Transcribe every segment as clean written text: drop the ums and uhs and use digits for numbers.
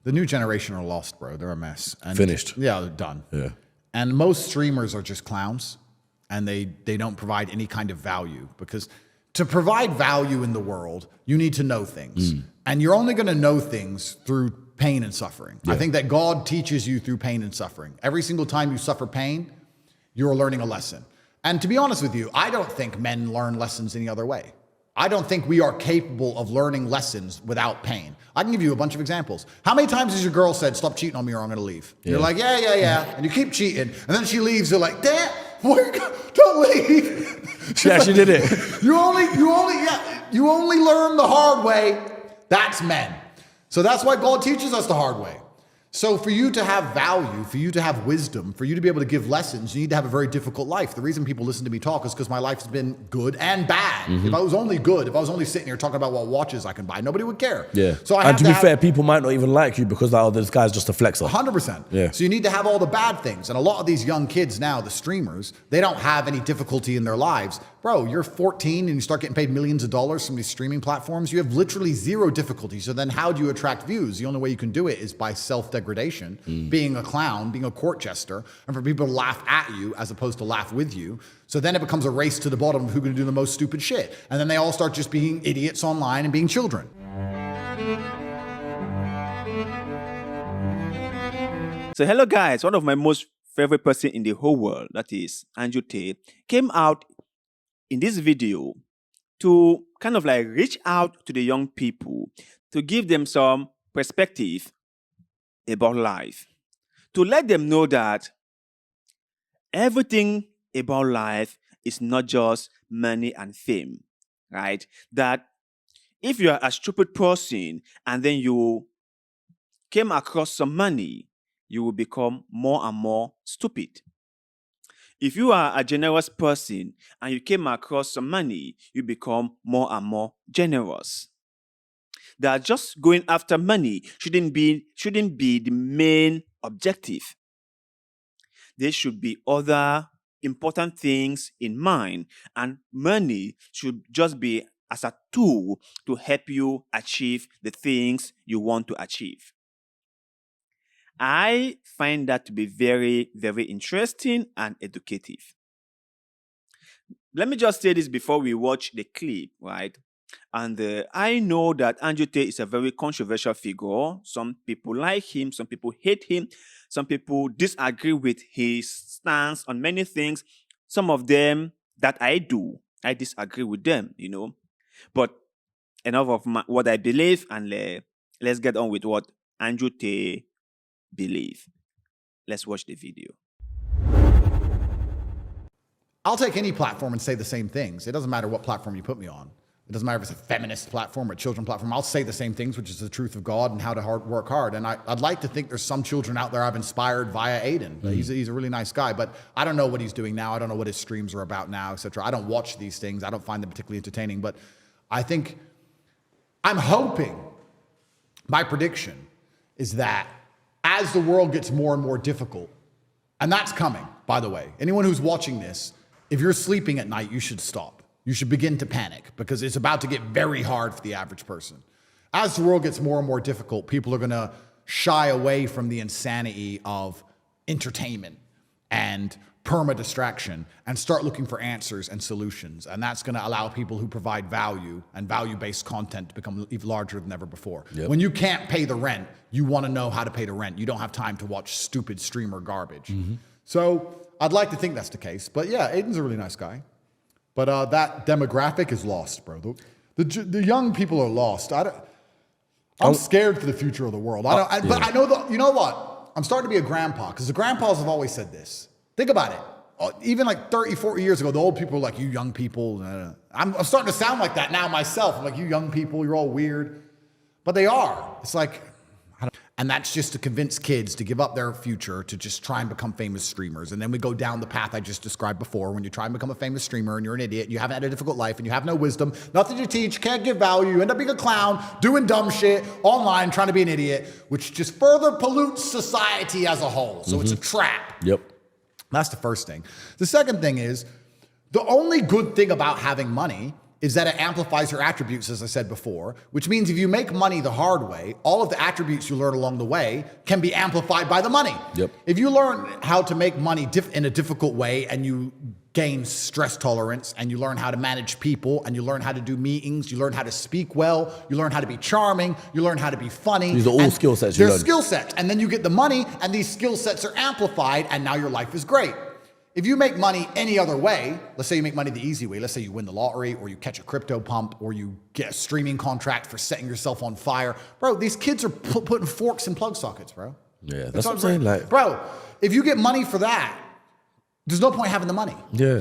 The new generation are lost, bro. They're a mess. And Finished. Yeah, they're done. Yeah. And most streamers are just clowns, and they don't provide any kind of value, because to provide value in the world, you need to know things. And you're only going to know things through pain and suffering. I think that God teaches you through pain and suffering. Every single time you suffer pain, you're learning a lesson. And to be honest with you, I don't think men learn lessons any other way. I don't think we are capable of learning lessons without pain. I can give you a bunch of examples. How many times has your girl said, stop cheating on me or I'm going to leave? Yeah. You're like, yeah. And you keep cheating. And then she leaves. You're like, Dad, don't leave. She actually did it. You only learn the hard way. That's men. So that's why God teaches us the hard way. So for you to have value, for you to have wisdom, for you to be able to give lessons, you need to have a very difficult life. The reason people listen to me talk is because my life has been good and bad. If I was only good, if I was only sitting here talking about what watches I can buy, nobody would care. Yeah. So and to be fair, people might not even like you because this guy's just a flexer. 100%. Yeah. So you need to have all the bad things. And a lot of these young kids now, the streamers, they don't have any difficulty in their lives. Bro, you're 14 and you start getting paid millions of dollars from these streaming platforms. You have literally zero difficulty. So then how do you attract views? The only way you can do it is by self-degradation, being a clown, being a court jester, and for people to laugh at you as opposed to laugh with you. So then it becomes a race to the bottom of who's going to do the most stupid shit. And then they all start just being idiots online and being children. So hello guys, one of my most favorite person in the whole world, that is Andrew Tate, came out in this video to kind of like reach out to the young people, to give them some perspective about life, to let them know that everything about life is not just money and fame, right? That if you are a stupid person and then you came across some money, you will become more and more stupid. If you are a generous person and you came across some money, you become more and more generous. That just going after money shouldn't be the main objective. There should be other important things in mind, and money should just be as a tool to help you achieve the things you want to achieve. I find that to be very, very interesting and educative. Let me just say this before we watch the clip, right? And I know that Andrew Tate is a very controversial figure. Some people like him, some people hate him, some people disagree with his stance on many things. Some of them that I disagree with them, But enough of what I believe, and let's get on with what Andrew Tate believe. Let's watch the video. I'll take any platform and say the same things. It doesn't matter what platform you put me on. It doesn't matter if it's a feminist platform or a children platform. I'll say the same things, which is the truth of God and how to work hard. And I'd like to think there's some children out there I've inspired via Aiden. He's a really nice guy, but I don't know what he's doing now. I don't know what his streams are about now, etc. I don't watch these things. I don't find them particularly entertaining, but I'm hoping, my prediction is that as the world gets more and more difficult, and that's coming, by the way, anyone who's watching this, if you're sleeping at night, you should stop. You should begin to panic, because it's about to get very hard for the average person. As the world gets more and more difficult, people are going to shy away from the insanity of entertainment and perma-distraction and start looking for answers and solutions. And that's going to allow people who provide value and value-based content to become even larger than ever before. Yep. When you can't pay the rent, you want to know how to pay the rent. You don't have time to watch stupid streamer garbage. So I'd like to think that's the case. But yeah, Aiden's a really nice guy. But that demographic is lost, bro. The young people are lost. I'm scared for the future of the world. But I know you know what? I'm starting to be a grandpa, because the grandpas have always said this. Think about it. Even like 30, 40 years ago, the old people were like, you young people. I'm starting to sound like that now myself. I'm like, you young people, you're all weird. But they are. It's like, and that's just to convince kids to give up their future to just try and become famous streamers. And then we go down the path I just described before. When you try and become a famous streamer and you're an idiot, and you haven't had a difficult life, and you have no wisdom, nothing to teach, can't give value, you end up being a clown, doing dumb shit online, trying to be an idiot, which just further pollutes society as a whole. So it's a trap. Yep. That's the first thing. The second thing is, the only good thing about having money is that it amplifies your attributes, as I said before, which means if you make money the hard way, all of the attributes you learn along the way can be amplified by the money. Yep. If you learn how to make money in a difficult way and you gain stress tolerance and you learn how to manage people and you learn how to do meetings, you learn how to speak well, you learn how to be charming, you learn how to be funny. These are all skill sets you They're learn. skill sets. And then you get the money and these skill sets are amplified and now your life is great. If you make money any other way, let's say you make money the easy way, let's say you win the lottery or you catch a crypto pump or you get a streaming contract for setting yourself on fire. Bro, these kids are putting forks in plug sockets, bro. Yeah, that's what I'm saying. Like, bro, if you get money for that, there's no point having the money. yeah.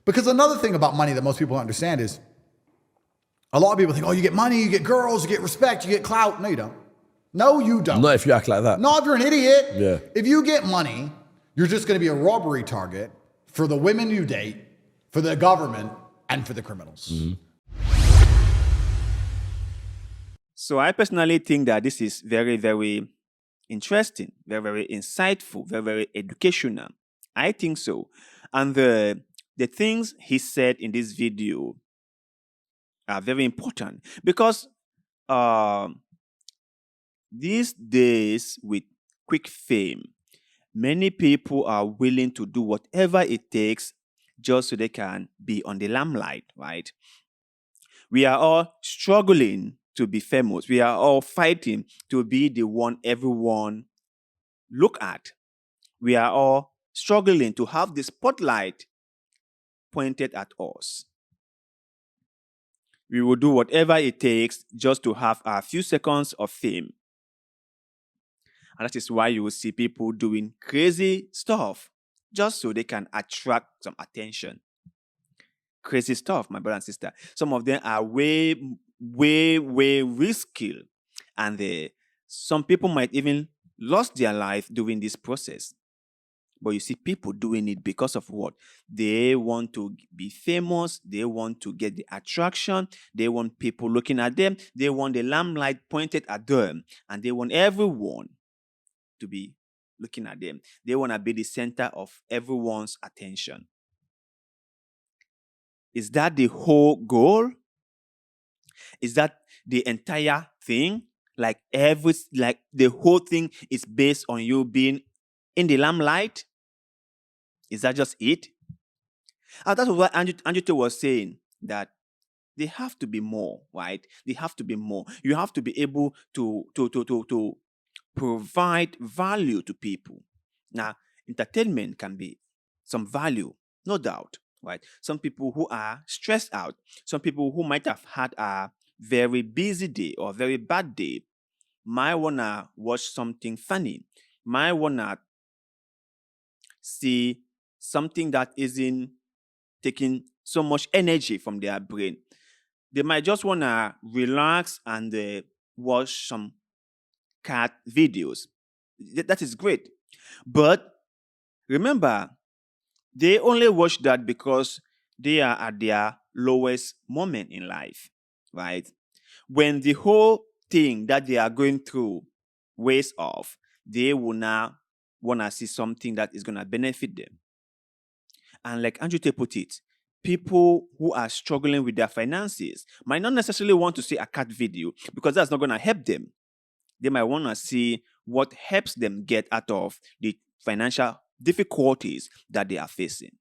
Because another thing about money that most people don't understand is a lot of people think, oh, you get money, you get girls, you get respect, you get clout. No, you don't. No, you don't. Not if you act like that. Not if you're an idiot. Yeah. If you get money, you're just going to be a robbery target for the women you date, for the government, and for the criminals. So I personally think that this is very, very interesting, very, very insightful, very, very educational. I think so. And the things he said in this video are very important because these days with quick fame, many people are willing to do whatever it takes just so they can be on the limelight, right? We are all struggling to be famous. We are all fighting to be the one everyone look at. We are all struggling to have the spotlight pointed at us. We will do whatever it takes just to have a few seconds of fame. And that is why you will see people doing crazy stuff just so they can attract some attention. Crazy stuff, my brother and sister. Some of them are way risky. And some people might even lost their life during this process. But you see people doing it because of what? They want to be famous. They want to get the attraction. They want people looking at them. They want the limelight pointed at them. And they want everyone to be looking at them. They want to be the center of everyone's attention. Is that the whole goal? Is that the entire thing? Like the whole thing is based on you being in the limelight? Is that just it? And that's what Andrew Tate was saying, that they have to be more, right? They have to be more. You have to be able to provide value to people. Now, entertainment can be some value, no doubt, right? Some people who are stressed out, some people who might have had a very busy day or a very bad day might want to watch something funny, might want to see something that isn't taking so much energy from their brain. They might just want to relax and watch some cat videos. That is great. But remember, they only watch that because they are at their lowest moment in life, right? When the whole thing that they are going through wears off, they will now want to see something that is going to benefit them. And like Andrew Tate put it, people who are struggling with their finances might not necessarily want to see a cat video because that's not going to help them. They might want to see what helps them get out of the financial difficulties that they are facing.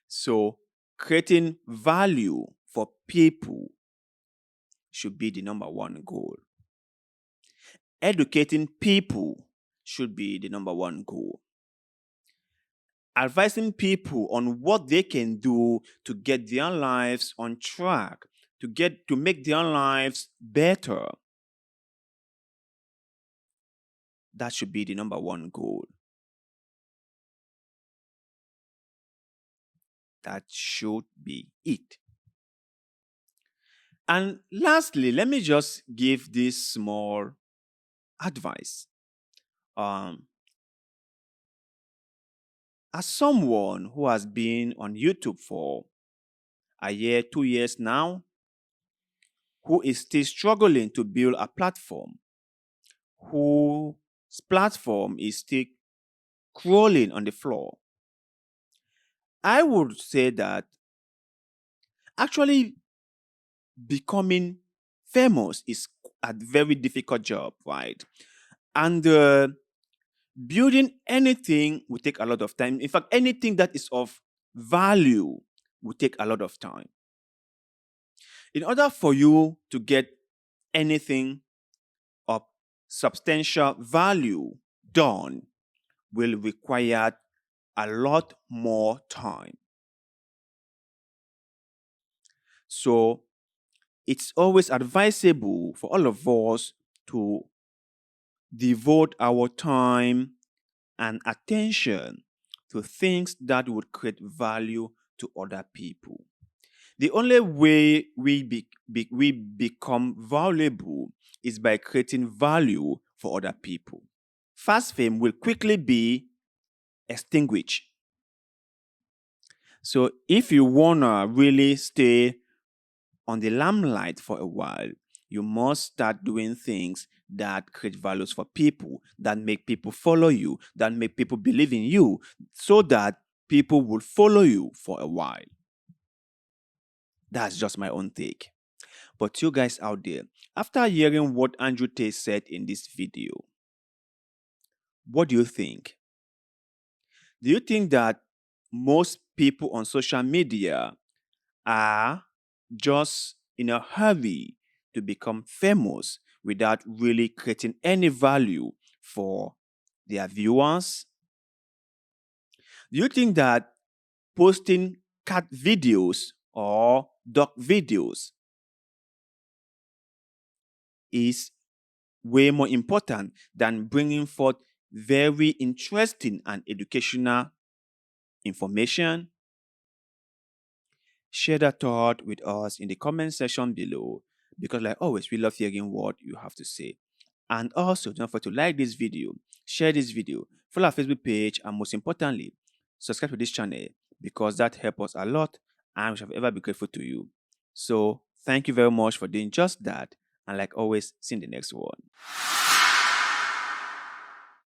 So, creating value for people should be the number one goal. Educating people should be the number one goal. Advising people on what they can do to get their lives on track, to make their lives better. That should be the number one goal. That should be it. And lastly, let me just give this small advice. As someone who has been on YouTube for a year, 2 years now, who is still struggling to build a platform, whose platform is still crawling on the floor, I would say that actually becoming famous is a very difficult job, right? And building anything will take a lot of time. In fact, anything that is of value will take a lot of time. In order for you to get anything of substantial value done, will require a lot more time. So it's always advisable for all of us to devote our time and attention to things that would create value to other people. The only way we become valuable is by creating value for other people. Fast fame will quickly be extinguished. So if you want to really stay on the limelight for a while, you must start doing things that create values for people, that make people follow you, that make people believe in you, so that people will follow you for a while. That's just my own take. But you guys out there, after hearing what Andrew Tate said in this video, what do you think? Do you think that most people on social media are just in a hurry to become famous without really creating any value for their viewers? Do you think that posting cat videos or dog videos is way more important than bringing forth very interesting and educational information? Share that thought with us in the comment section below, because like always, we love hearing what you have to say. And also, don't forget to like this video, share this video, follow our Facebook page, and most importantly, subscribe to this channel, because that helps us a lot and we shall ever be grateful to you. So thank you very much for doing just that, and like always, see you in the next one.